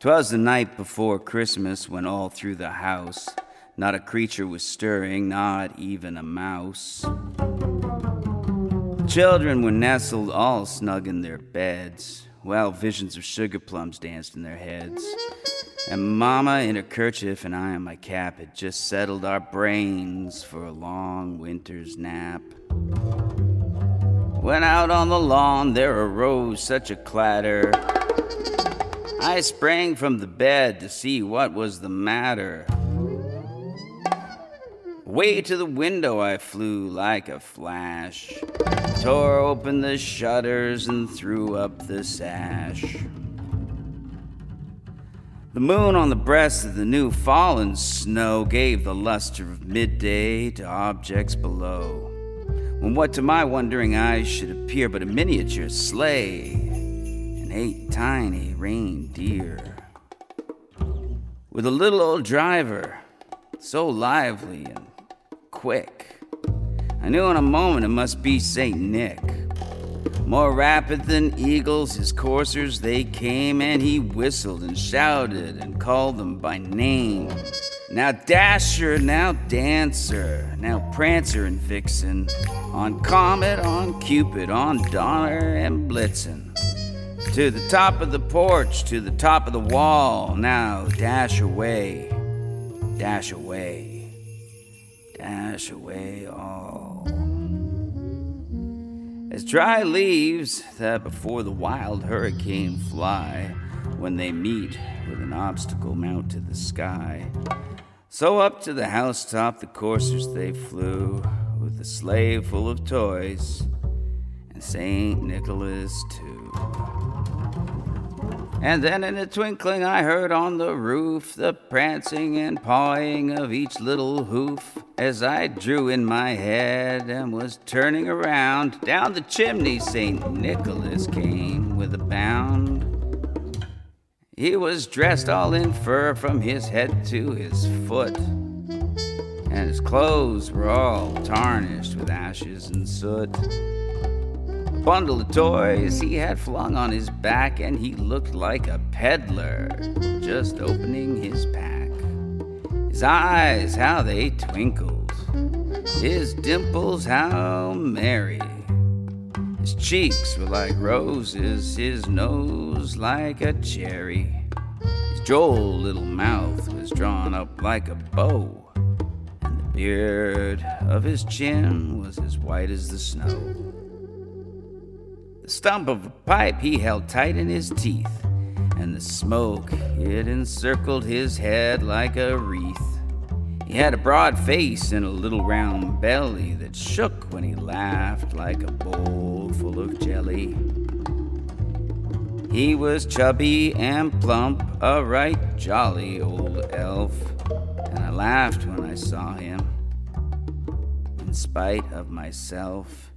'Twas the night before Christmas when all through the house not a creature was stirring, not even a mouse. Children were nestled all snug in their beds, while visions of sugar plums danced in their heads. And Mama in her kerchief and I in my cap had just settled our brains for a long winter's nap. When out on the lawn there arose such a clatter, I sprang from the bed to see what was the matter. Way to the window I flew like a flash, tore open the shutters and threw up the sash. The moon on the breast of the new fallen snow gave the luster of midday to objects below, when what to my wondering eyes should appear but a miniature sleigh and 8 tiny reindeer, with a little old driver, so lively and quick. I knew in a moment it must be Saint Nick. More rapid than eagles, his coursers they came, and he whistled and shouted and called them by name. Now Dasher, now Dancer, now Prancer and Vixen, on Comet, on Cupid, on Donner and Blitzen. To the top of the porch, to the top of the wall, now dash away, dash away, dash away all. As dry leaves that before the wild hurricane fly, when they meet with an obstacle mount to the sky, so up to the housetop the coursers they flew, with the sleigh full of toys, and St. Nicholas too. And then in a twinkling I heard on the roof the prancing and pawing of each little hoof, as I drew in my head and was turning around. Down the chimney St. Nicholas came with a bound. He was dressed all in fur from his head to his foot, and his clothes were all tarnished with ashes and soot. A bundle of toys he had flung on his back, and he looked like a peddler just opening his pack. His eyes, how they twinkled, his dimples, how merry. His cheeks were like roses, his nose like a cherry. His droll little mouth was drawn up like a bow, and the beard of his chin was as white as the snow. The stump of a pipe he held tight in his teeth, and the smoke, it encircled his head like a wreath. He had a broad face and a little round belly that shook when he laughed like a bowl full of jelly. He was chubby and plump, a right jolly old elf, and I laughed when I saw him, in spite of myself.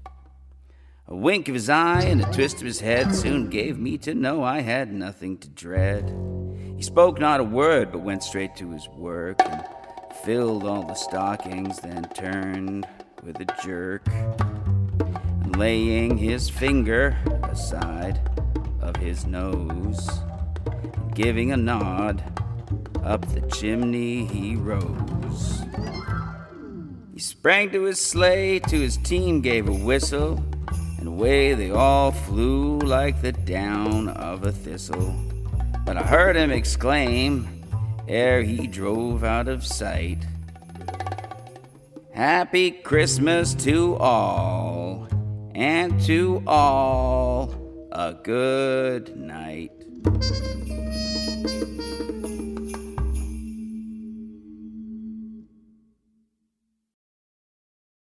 A wink of his eye and a twist of his head soon gave me to know I had nothing to dread. He spoke not a word, but went straight to his work and filled all the stockings, then turned with a jerk, and laying his finger aside of his nose, and giving a nod, up the chimney he rose. He sprang to his sleigh, to his team gave a whistle, and away they all flew like the down of a thistle. But I heard him exclaim, ere he drove out of sight, "Happy Christmas to all, and to all a good night."